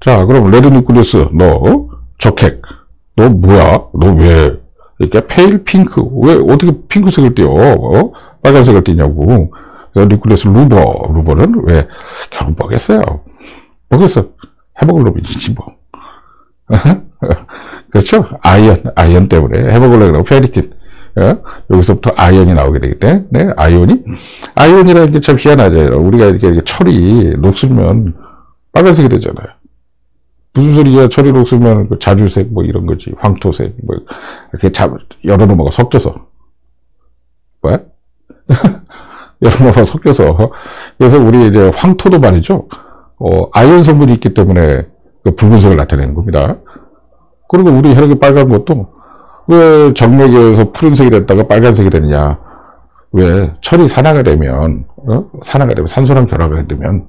자, 그럼 레드 뉴클리어스, 너, 적핵, 너 뭐야? 너 왜, 이렇게 페일 핑크, 왜, 어떻게 핑크색을 띄워? 빨간색을 띄냐고. 그래서 뉴클리어스 루버는 왜, 결혼 뭐겠어요? 뭐겠어? 헤모글로빈이지, 뭐. 그렇죠? 아이언 때문에, 헤모글로빈하고 페리틴. 여기서부터 아이언이 나오게 되기 때문에, 네, 아이언이라는 게 참 희한하죠. 우리가 이렇게 철이 녹슬면 빨간색이 되잖아요. 무슨 소리야, 철이 녹슬면 그 자주색, 뭐 이런 거지. 황토색, 뭐, 이렇게 여러 놈하고 섞여서. 뭐야? 여러 놈하고 섞여서. 그래서 우리 이제 황토도 말이죠. 아이언 성분이 있기 때문에 그 붉은색을 나타내는 겁니다. 그리고 우리 혈액이 빨간 것도 왜 정맥에서 푸른색이 됐다가 빨간색이 됐냐. 왜 철이 산화가 되면 산소랑 결합이 되면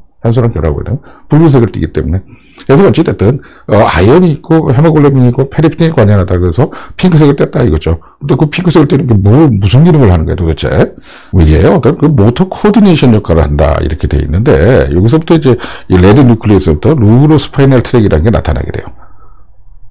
붉은색을 띠기 때문에. 그래서 어찌됐든 아연이 있고 헤모글로빈이 있고 페리핀이 관련하다 그래서 핑크색을 뗐다 이거죠. 근데 그 핑크색을 떼는 게 무슨 기능을 하는 거야 도대체? 이게 어떤 그 모터 코디네이션 역할을 한다 이렇게 돼 있는데, 여기서부터 이제 이 레드 뉴클리어스부터 루브로스파이널 트랙이라는 게 나타나게 돼요.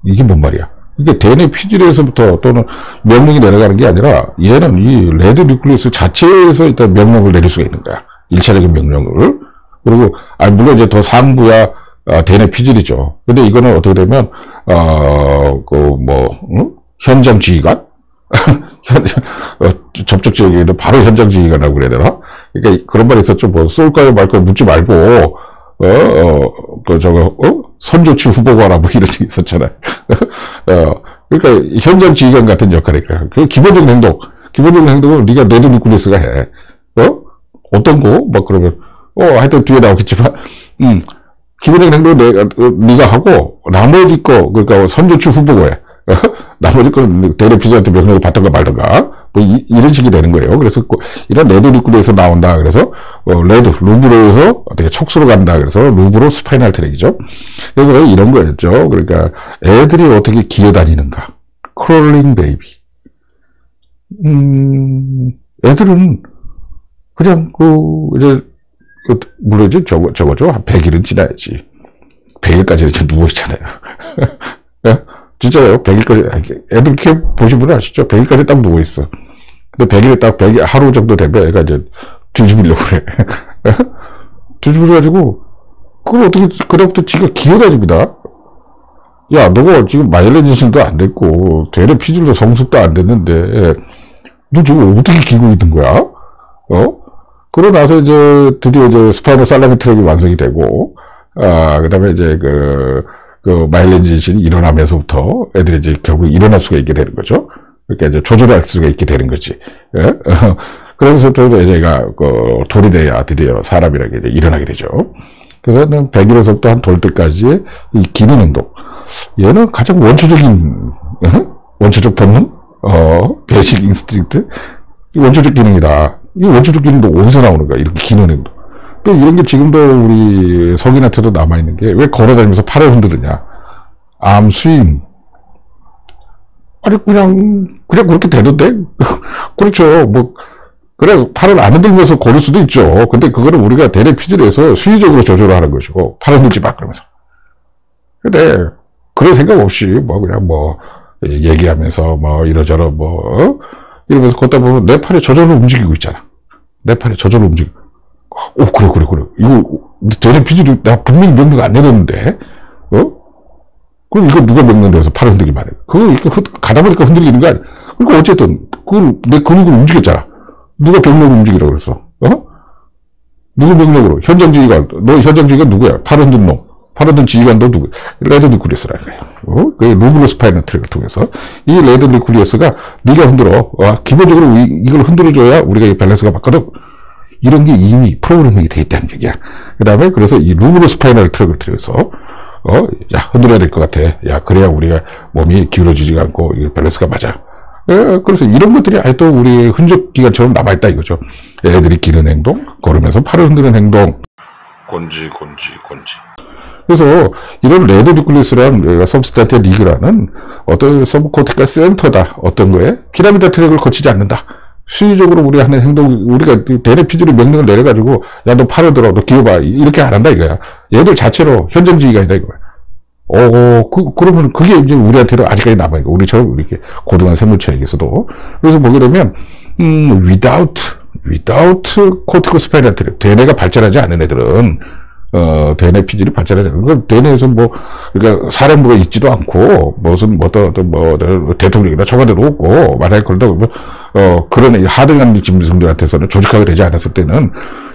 이게 뭔 말이야? 이게 대뇌 피질에서부터 또는 명령이 내려가는 게 아니라, 얘는 이 레드 뉴클리어스 자체에서 일단 명령을 내릴 수가 있는 거야. 1차적인 명령을. 그리고 물론 이제 더 상부야 대뇌 피질이죠. 근데 이거는 어떻게 되면 현장 지휘관 접촉 지역에 있는 바로 현장 지휘관이라고 그래야 되나? 그러니까 그런 말이 있었죠. 뭐 쏠까요 말까요 묻지 말고 선조치 후보가라 뭐 이런 게 있었잖아요. 그러니까 현장 지휘관 같은 역할이니까 그 기본적인 행동은 네가 레드 뉴클리어스가 해. 어떤 거? 막 그러면 하여튼 뒤에 나오겠지만 기본적인 행동은 네가 하고 나머지 거 그러니까 선조치 후보가 해. 나머지 거는 대뇌 피질한테 명령을 받던가 말던가 뭐 이런 식이 되는 거예요. 그래서 이런 레드 뉴클리어스에서 나온다. 그래서 루브로에서 어떻게 촉수로 간다. 그래서 루브로 스파이널 트랙이죠. 그래서 이런 거였죠. 그러니까 애들이 어떻게 기어다니는가. 크롤링 베이비. 애들은 그냥 물론이죠. 저거죠. 한 100일은 지나야지. 100일까지는 이제 누워있잖아요. 진짜요. 100일까지, 애들 키워 보신 분은 아시죠? 100일까지 딱 누워있어. 근데 100일에 딱 100일, 하루 정도 되면 애가 이제 뒤집으려고 그래. 뒤집어가지고, 그걸 어떻게, 그다음부터 지가 기어다닙니다. 야, 너가 지금 마일렌진신도 안 됐고, 대뇌 피질도 성숙도 안 됐는데, 너 지금 어떻게 기고 있는 거야? 그러고 나서 이제 드디어 이제 스파이널 살라미 트랙이 완성이 되고, 그 다음에 이제 마일렌진신이 일어나면서부터 애들이 이제 결국 일어날 수가 있게 되는 거죠. 그러니까 이제 조절할 수가 있게 되는 거지. 예? 그러면서부터 이제 얘가 돌이 돼야 드디어 사람이라게 이제 일어나게 되죠. 그래서 100일에서부터 한 돌 때까지의 이 기능 행동. 얘는 가장 원초적 본능? 베이직 인스트링트? 원초적 기능이다. 이 원초적 기능도 어디서 나오는 거야? 이렇게 기능 행동. 또 이런 게 지금도 우리 성인한테도 남아있는 게 왜 걸어다니면서 팔을 흔드느냐. 암 스윙. 아니, 그냥 그렇게 되던데? 그렇죠. 그래, 팔을 안 흔들면서 걸을 수도 있죠. 근데 그거는 우리가 대뇌 피질에서 수의적으로 조절을 하는 것이고, 팔 흔들지 마, 그러면서. 근데, 그런 생각 없이, 그냥 얘기하면서, 이러저러, 이러면서 걷다 보면 내 팔이 저절로 움직이고 있잖아. 내 팔이 저절로 움직이고. 그래. 이거, 대뇌 피질이, 나 분명히 명령 안 내렸는데, 그럼 이거 누가 명령돼서 팔을 흔들기만 해. 그거 이렇게 가다 보니까 흔들리는 거 아니야. 그러니까 어쨌든, 그걸 내 근육을 움직였잖아. 누가 병력을 움직이라고 그랬어? 누구 병력으로? 현장 지휘관. 너 현장 지휘관 누구야? 팔 흔든 놈. 팔 흔든 지휘관 너 누구야? 레드 뉴클리어스라 그래요. 그 루브로 스파이널 트랙을 통해서. 이 레드 뉴클리어스가 네가 흔들어. 기본적으로 이걸 흔들어줘야 우리가 이 밸런스가 맞거든. 이런 게 이미 프로그래밍이 돼 있다는 얘기야. 그 다음에 그래서 이 루브로 스파이널 트랙을 통해서 야, 흔들어야 될 것 같아. 야, 그래야 우리가 몸이 기울어지지가 않고 이 밸런스가 맞아. 그래서 이런 것들이 아직도 우리 흔적 기관처럼 남아있다 이거죠. 애들이 기는 행동, 걸으면서 팔을 흔드는 행동. 곤지. 그래서 이런 레드 뉴클리어스라는 서브스탄티아 니그라는 어떤 서브코티카 센터다. 어떤 거에 피라미드 트랙을 거치지 않는다. 수의적으로 우리 하는 행동, 우리가 대뇌 피질의 명령을 내려가지고, 야, 너 팔을 들어, 너 기어봐. 이렇게 안 한다, 이거야. 얘들 자체로 현장 지휘관이다, 이거야. 그러면 그게 이제 우리한테는 아직까지 남아있고, 우리처럼 이렇게 고등한 생물체에게서도. 그래서 보게 되면, without corticospinal tract, 대뇌가 발달하지 않은 애들은, 대뇌 피질이 발달하지 않은, 대뇌에서 그러니까 사령부가 있지도 않고, 대통령이나 청와대도 없고, 만약에 그러다 보면, 그런 하등한 짐승들한테서는 조직화가 되지 않았을 때는,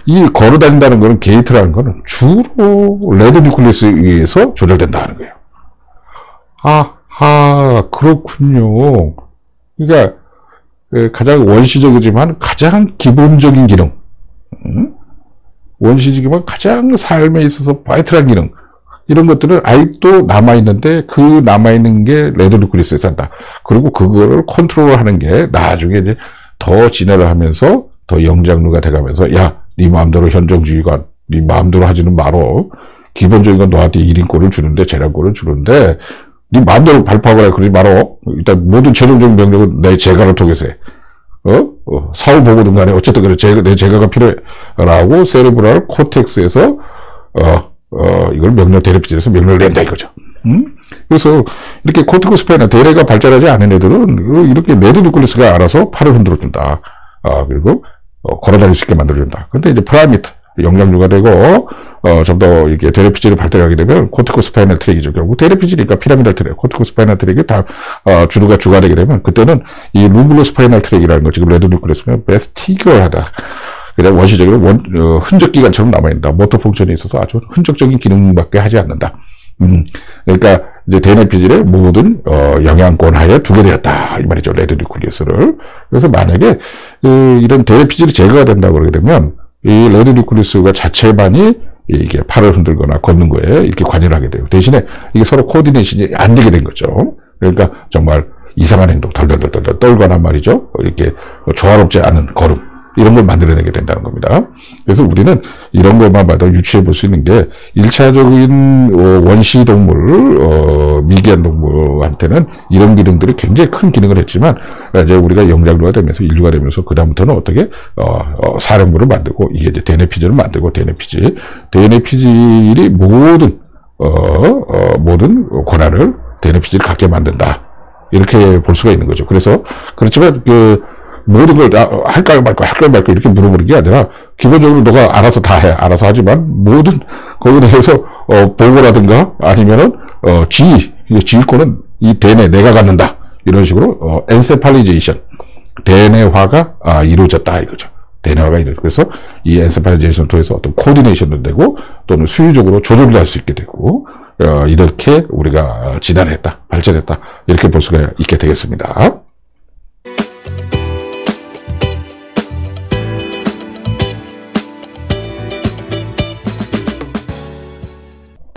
이 걸어 다닌다는 거는, 게이트라는 거는 주로 레드 뉴클리스에 의해서 조절된다는 거예요. 그렇군요. 그러니까, 가장 원시적이지만 가장 기본적인 기능. 원시적이지만 가장 삶에 있어서 바이트한 기능. 이런 것들은 아직도 남아있는데 그 남아있는 게 레드 뉴클리스에 산다. 그리고 그거를 컨트롤하는 게 나중에 이제 더 진화를 하면서 더 영장류가 돼가면서 야, 네 마음대로 현정주의가 네 마음대로 하지는 말어. 기본적인 건 너한테 1인권을 주는데 재량권을 주는데 네 마음대로 발표하거나 그러지 말어. 일단 모든 최종적인 명령은 내 재가를 통해서 해. 사후 보고든 간에 어쨌든 그래 내 재가가 필요해. 라고 세레브랄 코텍스에서 이걸 명령 대뇌피질에서 명령을 낸다 이거죠. 그래서 이렇게 코티코스파이나 대뇌가 발달하지 않은 애들은 이렇게 레드 뉴클리스가 알아서 팔을 흔들어 준다. 그리고 걸어다닐 수 있게 만들어준다. 근데 이제 프라이미트 영장류가 되고 좀 더 이렇게 대뇌피질을 발달하게 되면 코티코스파이널 트랙이죠. 결국 대뇌피질이니까 피라미달 트랙, 코티코스파이널 트랙이 다 주로가 주가되게 되면 그때는 이 루블로스파이널 트랙이라는 거 지금 레드 뉴클리스면 베스티규어하다. 그냥 원시적으로 흔적 기관처럼 남아있다. 모터 펑션에 있어서 아주 흔적적인 기능밖에 하지 않는다. 그러니까 이제 대뇌피질의 모든 영향권 하에 두게 되었다 이 말이죠. 레드 뉴클리스를. 그래서 만약에 이런 대뇌피질이 제거가 된다고 그러게 되면 이 레드 뉴클리스가 자체만이 이게 팔을 흔들거나 걷는 거에 이렇게 관여를 하게 돼요. 대신에 이게 서로 코디네이션이 안 되게 된 거죠. 그러니까 정말 이상한 행동, 덜덜덜덜 떨거나 말이죠. 이렇게 조화롭지 않은 걸음. 이런 걸 만들어내게 된다는 겁니다. 그래서 우리는 이런 것만 봐도 유추해 볼 수 있는 게 1차적인 원시 동물, 미개한 동물한테는 이런 기능들이 굉장히 큰 기능을 했지만 이제 우리가 영장류가 되면서 인류가 되면서 그 다음부터는 어떻게 사령부를 만들고 이게 이제 대뇌피질을 만들고 대뇌피질이 모든 권한을 대뇌피질이 갖게 만든다. 이렇게 볼 수가 있는 거죠. 그래서 그렇지만 모든 걸 할까요 말까 이렇게 물어보는 게 아니라 기본적으로 너가 알아서 다 해. 알아서 하지만 모든 거기에 대해서 보고라든가 아니면은 지휘권은 이 대뇌 내가 갖는다. 이런 식으로 엔세팔리제이션 대뇌화가 이루어졌다 이거죠. 대뇌화가 이루어졌고 그래서 이 엔세팔리제이션을 통해서 어떤 코디네이션도 되고 또는 수유적으로 조절도 할 수 있게 되고 이렇게 우리가 진화했다. 발전했다. 이렇게 볼 수가 있게 되겠습니다.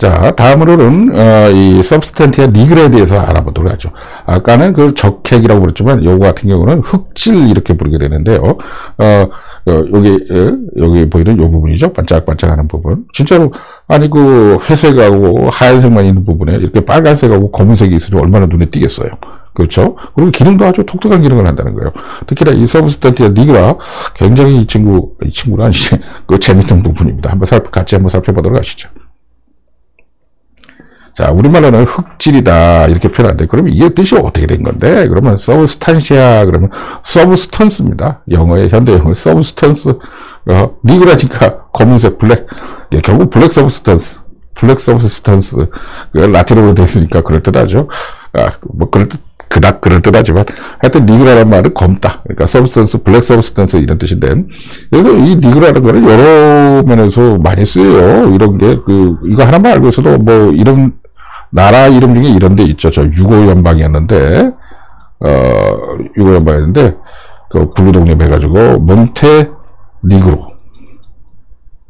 자, 다음으로는, 이 서브스탄티아 니그라에 대해서 알아보도록 하죠. 아까는 그 적핵이라고 그랬지만, 요거 같은 경우는 흑질 이렇게 부르게 되는데요. 여기 보이는 요 부분이죠. 반짝반짝하는 부분. 진짜로, 아니, 회색하고 하얀색만 있는 부분에 이렇게 빨간색하고 검은색이 있으면 얼마나 눈에 띄겠어요. 그렇죠? 그리고 기능도 아주 독특한 기능을 한다는 거예요. 특히나 이 서브스탄티아 니그라, 굉장히 이 친구는 아니지, 재밌는 부분입니다. 같이 한번 살펴보도록 하시죠. 자, 우리말로는 흑질이다 이렇게 표현하는데 그러면 이게 뜻이 어떻게 된 건데? 그러면 서브스탄시아 그러면 서브스턴스입니다. 현대 영어의 서브스턴스 니그라니까 검은색 블랙. 결국 블랙 서브스턴스 라틴어로 되어 있으니까 그럴듯하죠. 그럴듯하지만 하여튼 니그라라는 말은 검다. 그러니까 서브스턴스, 블랙 서브스턴스 이런 뜻인데 그래서 이 니그라라는 거는 여러 면에서 많이 쓰여요. 이런 게 이거 하나만 알고 있어도 이런 나라 이름 중에 이런 데 있죠. 저 유고연방이었는데 블루독립 해가지고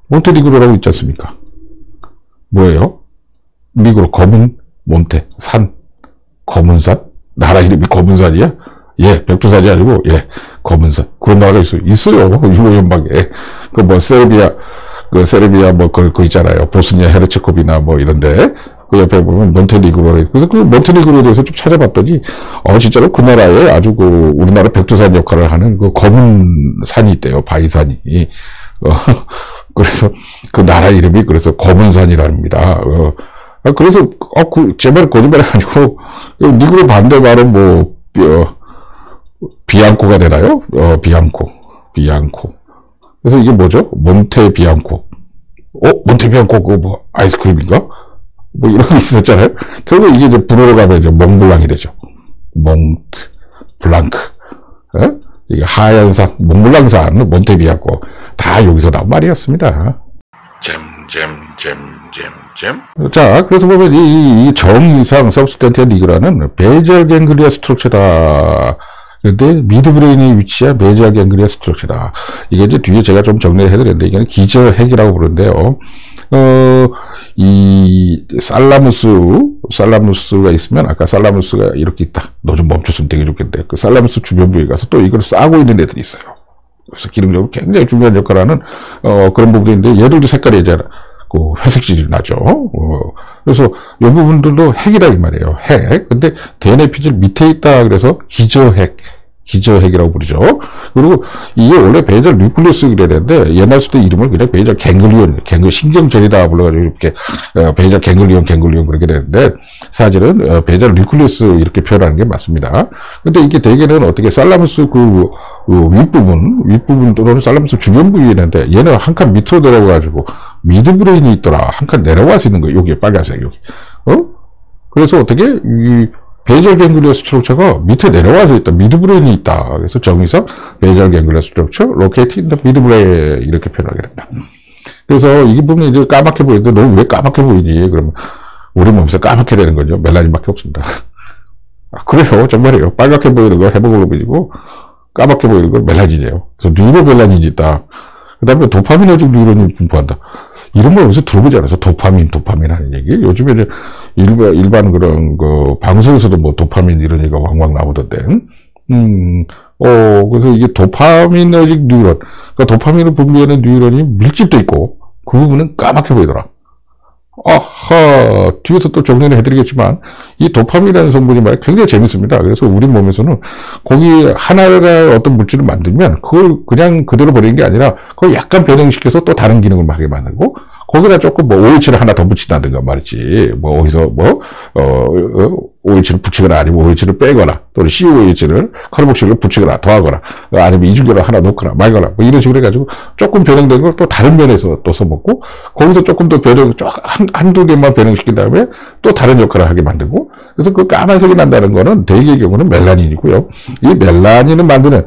몬테니그로라고 있지 않습니까? 뭐예요? 니그로 검은 검은 산? 나라 이름이 검은 산이야? 예, 백두산이 아니고 검은 산. 그런 나라가 있어요. 유고연방에. 세르비아 그거 있잖아요. 보스니아 헤르체고비나 이런데 그 옆에 보면 몬테니그로래. 그래서 그 몬테니그로에 대해서 좀 찾아봤더니 진짜로 그 나라에 아주 우리나라 백두산 역할을 하는 검은 산이 있대요. 바위산이. 그래서 그 나라 이름이 그래서 검은 산이랍니다. 그래서, 제발 거짓말이 아니고, 니그로 반대 발음 비앙코가 되나요? 비앙코. 그래서 이게 뭐죠? 몬테비앙코. 몬테비앙코 그거 아이스크림인가? 이런 게 있었잖아요. 결국 이게 이제 불어로 가면 이제 몽블랑이 되죠. 몽트블랑크. 이게 하얀산, 몽블랑산, 몬테비앙코. 다 여기서 나온 말이었습니다. 자, 그래서 보면 이 정의상 서브스탄티아 니그라는 베이지얼 갱글리아 스트럭처다. 근데 미드브레인에 위치한 베이지얼 갱글리아 스트럭처다. 이게 이제 뒤에 제가 좀 정리를 해드렸는데, 이게 기저핵이라고 부르는데요. 이 살라무스가 있으면, 아까 살라무스가 이렇게 있다. 너 좀 멈췄으면 되게 좋겠는데, 그 살라무스 주변 부위에 가서 또 이걸 싸고 있는 애들이 있어요. 그래서 기능적으로 굉장히 중요한 역할을 하는, 그런 부분인데, 얘들도 색깔이 이제, 회색질이 나죠. 그래서 이 부분들도 핵이다 이 말이에요. 핵. 근데 DNA피질 밑에 있다 그래서 기저핵이라고 부르죠. 그리고 이게 원래 베이지얼 뉴클리어스 그래야 되는데 옛날 때 이름을 그냥 베이지얼 갱글리온, 신경절이다 불러가지고 이렇게 베이지얼 갱글리온 그렇게 되는데 사실은 베이지얼 뉴클리어스 이렇게 표현하는 게 맞습니다. 근데 이게 대개는 어떻게 살라무스 윗부분 또는 살라무스 주변 부위에 있는데 얘는 한 칸 밑으로 내려가가지고 미드브레인이 있더라. 한 칸 내려갈 수 있는 거예요. 여기 빨간색 여기. 그래서 어떻게 이 베이지얼 갱글리아 스트럭처가 밑에 내려와서 있다. 미드브레인이 있다. 그래서 정의상 베이지얼 갱글리아 스트럭처 로케이트 인 더 미드브레인 이렇게 표현하게 된다. 그래서 이게 보면 이제 까맣게 보이는데 너 왜 까맣게 보이니? 그러면 우리 몸에서 까맣게 되는 거죠. 멜라닌밖에 없습니다. 그래요. 정말이에요. 빨갛게 보이는 거 헤모글로빈이고 까맣게 보이는 건 멜라닌이에요. 그래서 뉴로멜라닌이 있다. 그 다음에 도파민에직 뉴런이 분포한다. 이런 걸 어디서 들어보지 않아서 도파민 하는 얘기. 요즘에 일반 그런 방송에서도 도파민 이런 얘기가 왕왕 나오던데. 그래서 이게 도파민에직 뉴런. 그러니까 도파민을 분비하는 뉴런이 밀집돼 있고 그 부분은 까맣게 보이더라. 아하, 뒤에서 또 정리를 해드리겠지만, 이 도파민이라는 성분이 말이야 굉장히 재밌습니다. 그래서 우리 몸에서는 거기 하나가 어떤 물질을 만들면, 그걸 그냥 그대로 버리는 게 아니라, 그걸 약간 변형시켜서 또 다른 기능을 하게 만들고, 거기다 조금 OH를 하나 더 붙인다든가 말이지. 어디서 OH를 붙이거나 아니면 OH를 빼거나, 또는 COH를, 카르복실을 붙이거나 더하거나, 아니면 이중결을 하나 놓거나 말거나, 이런 식으로 해가지고 조금 변형된 걸 또 다른 면에서 또 써먹고, 거기서 조금 더 한두 개만 변형시킨 다음에 또 다른 역할을 하게 만들고, 그래서 그 까만색이 난다는 거는 대개의 경우는 멜라닌이고요. 이 멜라닌을 만드는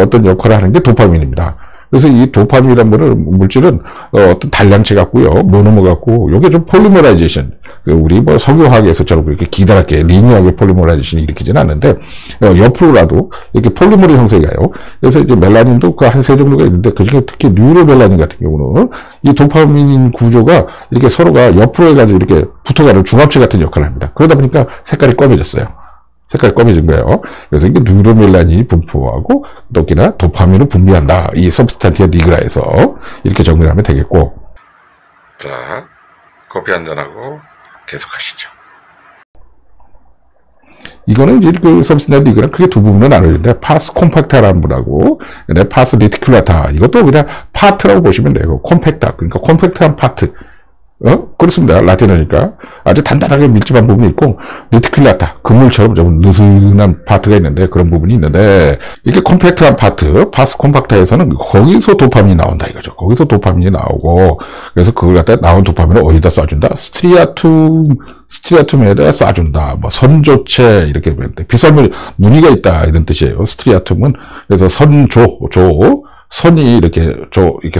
어떤 역할을 하는 게 도파민입니다. 그래서 이 도파민이라는 물질은 어떤 단량체 같고요, 모노머 같고, 요게 좀 폴리머라이제이션, 우리 석유화학에서처럼 이렇게 기다랗게 리니어하게 폴리머라이제이션이 일으키지는 않는데 옆으로라도 이렇게 폴리머리 형성이 가요. 그래서 이제 멜라닌도 그 한 세 종류가 있는데 그중에 특히 뉴로멜라닌 같은 경우는 이 도파민 구조가 이렇게 서로가 옆으로 해가지고 이렇게 붙어가는 중합체 같은 역할을 합니다. 그러다 보니까 색깔이 검해졌어요. 색깔이 검해진 거예요. 그래서 이게 뉴로멜라닌이 분포하고 특히나 도파민을 분비한다. 이 서브스탄티아 니그라에서 이렇게 정리를 하면 되겠고. 자, 커피 한잔하고 계속하시죠. 이거는 이제 그 서브스탄티아 니그라 크게 두 부분은 나누는데 파스 콤팩타라는 분하고 파스 리티큘라타 이것도 그냥 파트라고 보시면 돼요. 콤팩타 그러니까 콤팩트한 파트. 그렇습니다. 라틴어니까. 아주 단단하게 밀집한 부분이 있고, 리티큘라타, 그물처럼 좀 느슨한 파트가 있는데, 그런 부분이 있는데, 이렇게 콤팩트한 파트, 파스 콤팩타에서는 거기서 도파민이 나온다 이거죠. 거기서 도파민이 나오고, 그래서 그걸 갖다 나온 도파민을 어디다 쏴준다? 스트리아툼에다 쏴준다. 선조체, 이렇게 보는데, 빗살물, 무늬가 있다, 이런 뜻이에요. 스트리아툼은, 그래서 선이 이렇게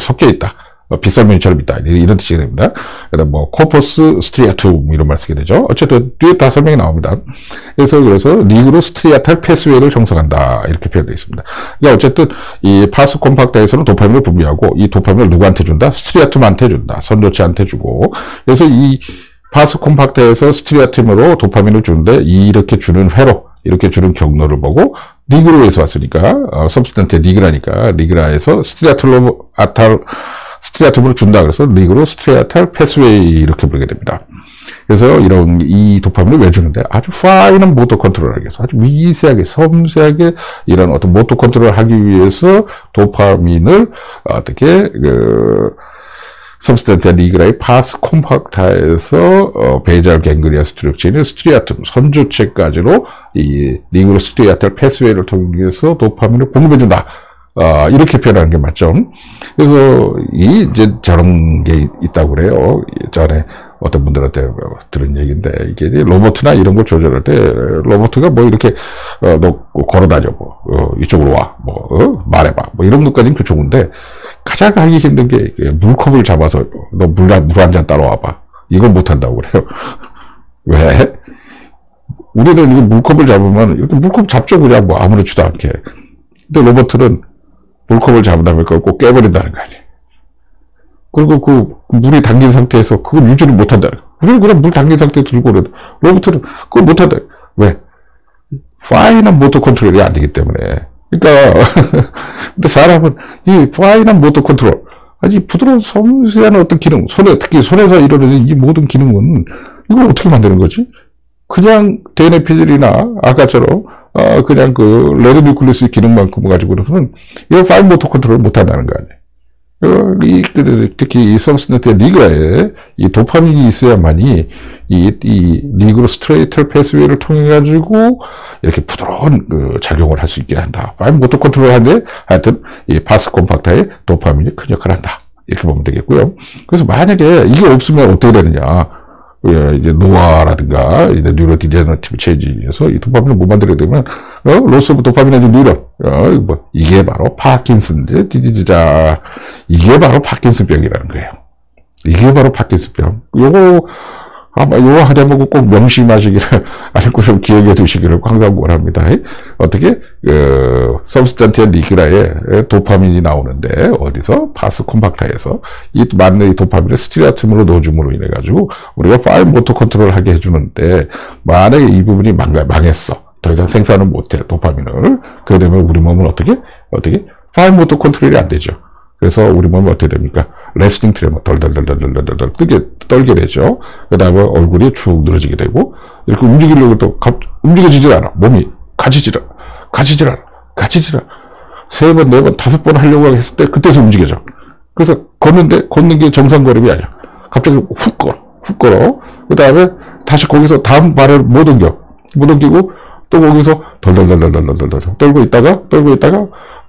섞여 있다. 빗살무늬처럼 있다. 이런 뜻이 됩니다. 그다음 코퍼스 스트리아툼 이런 말 쓰게 되죠. 어쨌든 뒤에 다 설명이 나옵니다. 그래서 니그로 스트리아탈 패스웨이를 형성한다. 이렇게 표현되어 있습니다. 그러니까 어쨌든 이 파스 콤팍타에서는 도파민을 분비하고 이 도파민을 누구한테 준다? 스트리아툼한테 준다. 선조체한테 주고. 그래서 이 파스 콤팍타에서 스트리아툼으로 도파민을 주는데 이렇게 주는 회로, 이렇게 주는 경로를 보고 니그로에서 왔으니까 서브스탄티아 니그라니까 니그라에서 스트리아툼으로 준다. 그래서 니그로 스트리아탈 패스웨이 이렇게 부르게 됩니다. 그래서 이 도파민을 왜 주는데 아주 파인한 모터 컨트롤을 하기 위해서 아주 미세하게 섬세하게 이런 어떤 모터 컨트롤을 하기 위해서 도파민을 어떻게 substantia nigra의 파스 콤팍타에서 베이잘 갱글리아 스트럭처인 스트리아툼 선조체까지로 이 니그로 스트리아탈 패스웨이를 통해서 도파민을 공급해준다. 이렇게 표현하는 게 맞죠. 그래서 이제 저런 게 있다고 그래요. 전에 어떤 분들한테 들은 얘기인데, 이게 로봇이나 이런 거 조절할 때 로봇가 뭐 이렇게 너 걸어 다녀, 이쪽으로 와, 말해봐, 이런 것까지는 좋은데 가장 하기 힘든 게 물컵을 잡아서 너 물 한 잔 따라와봐, 이건 못한다고 그래요. 왜? 우리는 이거 물컵을 잡으면 이렇게 물컵 잡죠, 그냥 뭐 아무렇지도 않게. 근데 로봇은 물컵을 잡은 다음에 그걸 꼭 깨버린다는 거 아니에요. 그리고 그 물이 담긴 상태에서 그걸 유지를 못한다. 우리는 그냥 물 담긴 상태에 들고 오는, 로봇은 그걸 못한다. 왜? 파인한 모터 컨트롤이 안 되기 때문에. 그러니까 근데 사람은 이 파인한 모터 컨트롤, 아니 부드러운 섬세한 어떤 기능, 특히 손에서 이루어지는 이 모든 기능은 이걸 어떻게 만드는 거지? 그냥 DNA피들이나 아까처럼 그냥 그 레드 뉴클리스 기능만큼 가지고는 이 파인 모터 컨트롤을 못한다는 거 아니에요. 특히 이 substantia nigra에 이 도파민이 있어야만이 이 니그로 스트레이털 패스웨이를 통해 가지고 이렇게 부드러운 작용을 할 수 있게 한다. 파인 모터 컨트롤 하는데 하여튼 이 파스 콤팍타에 도파민이 큰 역할을 한다. 이렇게 보면 되겠고요. 그래서 만약에 이게 없으면 어떻게 되느냐? 이제 노화라든가 이제 뉴로 디제너티브 체인지에서 이 도파민을 못 만들게 되면 로스 오브 도파민 앤 뉴런, 이게 바로 파킨슨 디지자, 이게 바로 파킨슨병이라는 거예요. 이게 바로 파킨슨병. 요거 아마 요거 하다보고 꼭 명심하시기를, 아니고 좀 기억해 두시기를 항상 원합니다. 어떻게 substantia nigra에 도파민이 나오는데, 어디서? 파스 콤팍타에서 이 맞는 도파민을 스티라툼으로 넣어줌으로 인해 가지고 우리가 파인 모터 컨트롤 하게 해주는데, 만약에 이 부분이 망했어, 더 이상 생산을 못해 도파민을, 그래 되면 우리 몸은 어떻게 파인 모터 컨트롤이 안 되죠. 그래서 우리 몸은 어떻게 됩니까? 레스팅 트레머 덜덜덜덜덜덜 떨게 되죠. 그 다음에 얼굴이 축 늘어지게 되고, 이렇게 움직이려고 또 움직여지질 않아. 몸이 가지질 않아. 3번, 4번, 5번 하려고 했을 때 그때서 움직여져. 그래서 걷는 게 정상 걸음이 아니야. 갑자기 훅 걸어. 그 다음에 다시 거기서 다음 발을 못 옮기고 또 거기서 덜덜덜덜덜덜 떨고 있다가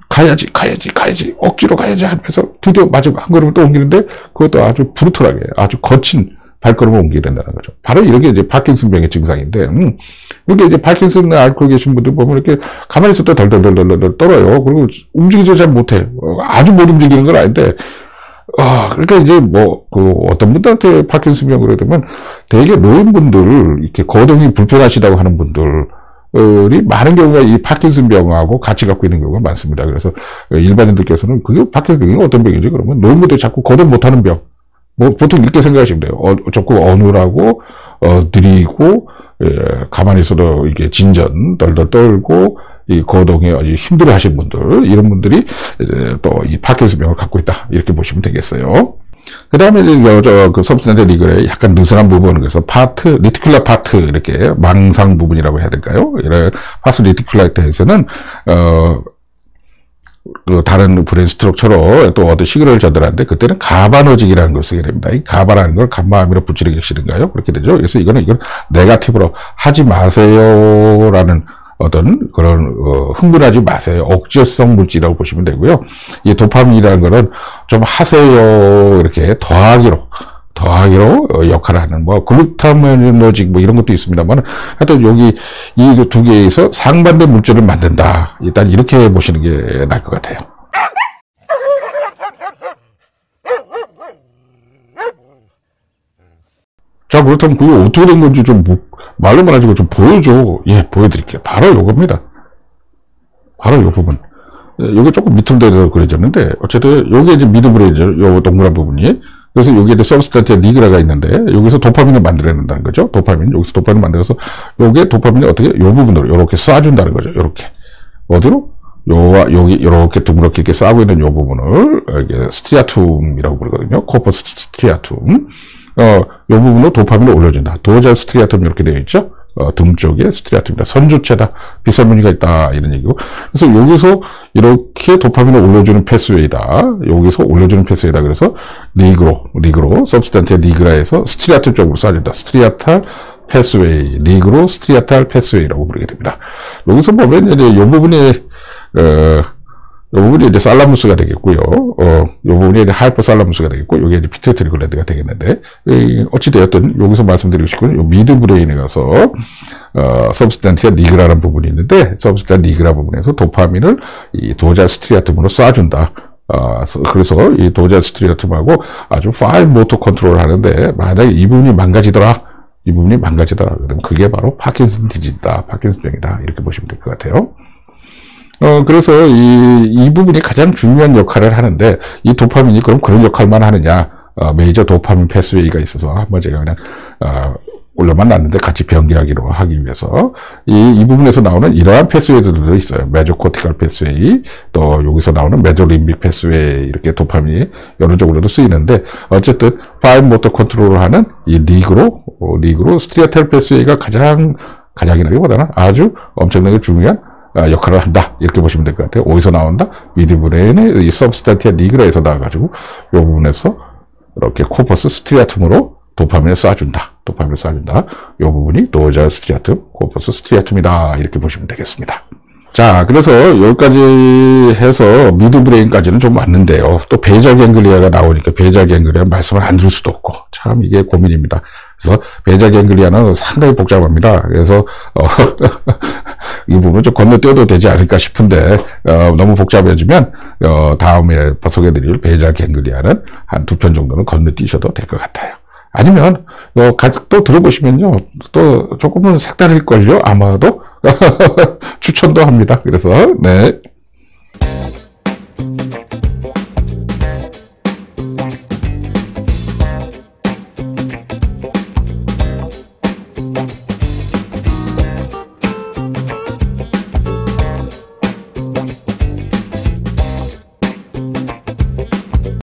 가야지 억지로 가야지 하면서 드디어 마지막 한 걸음을 또 옮기는데, 그것도 아주 브루털하게 아주 거친 발걸음을 옮기게 된다는 거죠. 바로 이렇게 이제 파킨슨병의 증상인데, 이렇게 이제 파킨슨 앓고 계신 분들 보면 이렇게 가만히 있을 때 덜덜덜덜 떨어요. 그리고 움직이지 잘 못해. 아주 못 움직이는 건 아닌데, 그러니까 이제 어떤 분들한테 파킨슨병 그러면 되게 노인분들, 이렇게 거동이 불편하시다고 하는 분들, 이 많은 경우가 이 파킨슨병하고 같이 갖고 있는 경우가 많습니다. 그래서 일반인들께서는 그게 파킨슨병이 어떤 병이지? 그러면 노인분들 자꾸 거동 못하는 병. 보통 이렇게 생각하시면 돼요. 자꾸 어눌하고 느리고, 가만히 있어도 이게 진전 덜덜 떨고 이 거동에 아주 힘들어 하시는 분들, 이런 분들이 또 이 파킨슨병을 갖고 있다, 이렇게 보시면 되겠어요. 그 다음에 그 substantia nigra의 약간 느슨한 부분은 그래서 리티큘라 파트, 이렇게 망상 부분이라고 해야 될까요? 이런 파스 리티큘라에서는 그 다른 브레인 스트럭처로 또 어떤 시그널을 전달하는데, 그때는 가바노직이라는 걸 쓰게 됩니다. 이 가바라는 걸 감마함이라 붙이는 것인가요? 그렇게 되죠. 그래서 이건 네거티브로 하지 마세요라는 어떤 그런 흥분하지 마세요, 억제성 물질이라고 보시면 되고요. 이 도파민이라는 거는 좀 하세요, 이렇게 더하기로 역할을 하는, 글루타미너직 이런 것도 있습니다만, 하여튼 여기 이 두 개에서 상반된 물질을 만든다, 일단 이렇게 보시는 게 나을 것 같아요. 자, 그렇다면 그게 어떻게 된 건지 좀 말로만 하지고 좀 보여줘. 예, 보여드릴게요. 바로 요겁니다. 바로 요 부분. 요게 조금 밑으로 그려졌는데, 어쨌든 요게 이제 미드브레인이죠. 요 동그란 부분이. 그래서 여기에 이제 substantia nigra가 있는데, 여기서 도파민을 만들어낸다는 거죠. 여기서 도파민을 만들어서, 요게 도파민이 어떻게, 요 부분으로 요렇게 쏴준다는 거죠. 요렇게. 어디로? 여기, 요렇게 둥그렇게 이렇게 쏴고 있는 요 부분을, 이게 스트리아툼이라고 부르거든요. 코퍼스 스트리아툼. 요 부분으로 도파민을 올려준다. 도잘 스트리아툼 이렇게 되어 있죠. 등 쪽에 스트리아툼이다. 선조체다. 비설무늬가 있다. 이런 얘기고. 그래서 여기서 이렇게 도파민을 올려주는 패스웨이다. 여기서 올려주는 패스웨이다. 그래서 리그로, 서브스탄티아 니그라에서 스트리아툼 쪽으로 쏴준다. 스트리아탈 패스웨이, 리그로 스트리아탈 패스웨이라고 부르게 됩니다. 여기서 보면 이제 이 부분이, 이 부분이 이제 살라무스가 되겠고요. 이 부분이 이제 하이포살라무스가 되겠고, 여기 이제 피투이터리 글랜드가 되겠는데, 어찌되었든, 여기서 말씀드리고 싶은 요 미드브레인에 가서, 서브스탄티아 니그라라는 부분이 있는데, 서브스탄티아 니그라 부분에서 도파민을 이 도자 스트리아툼으로 쏴준다. 그래서 이 도자 스트리아툼하고 아주 파인 모터 컨트롤을 하는데, 만약에 이 부분이 망가지더라. 그러면 그게 바로 파킨슨 디지즈다. 파킨슨병이다. 이렇게 보시면 될 것 같아요. 그래서 이 부분이 가장 중요한 역할을 하는데, 이 도파민이 그럼 그런 역할만 하느냐, 메이저 도파민 패스웨이가 있어서 한번 제가 그냥, 올려만 놨는데 같이 변기하기로 하기 위해서, 이 부분에서 나오는 이러한 패스웨이들도 있어요. 메조코티칼 패스웨이, 또 여기서 나오는 메조림빅 패스웨이, 이렇게 도파민이 여러 쪽으로도 쓰이는데, 어쨌든, 파인 모터 컨트롤을 하는 이 리그로 스트리아탈 패스웨이가 가장이라기보다는 아주 엄청나게 중요한 역할을 한다. 이렇게 보시면 될 것 같아요. 어디서 나온다? 미드브레인의 이 서브스탄티아 니그라에서 나와가지고, 이 부분에서 이렇게 코퍼스 스트리아툼으로 도파민을 쏴준다. 이 부분이 도자 스트리아툼, 코퍼스 스트리아툼이다. 이렇게 보시면 되겠습니다. 자, 그래서 여기까지 해서 미드브레인까지는 좀 왔는데요. 또 베이자 갱글리아가 나오니까 베이자 갱글리아 말씀을 안 드릴 수도 없고, 참 이게 고민입니다. 그래서 베이자 갱글리아는 상당히 복잡합니다. 그래서 이 부분 좀 건너뛰어도 되지 않을까 싶은데, 너무 복잡해지면 다음에 소개해드릴 베이자 갱글리아는 한 2편 정도는 건너뛰셔도 될 것 같아요. 아니면 또 들어보시면요, 또 조금은 색다를걸요. 아마도 추천도 합니다. 그래서 네.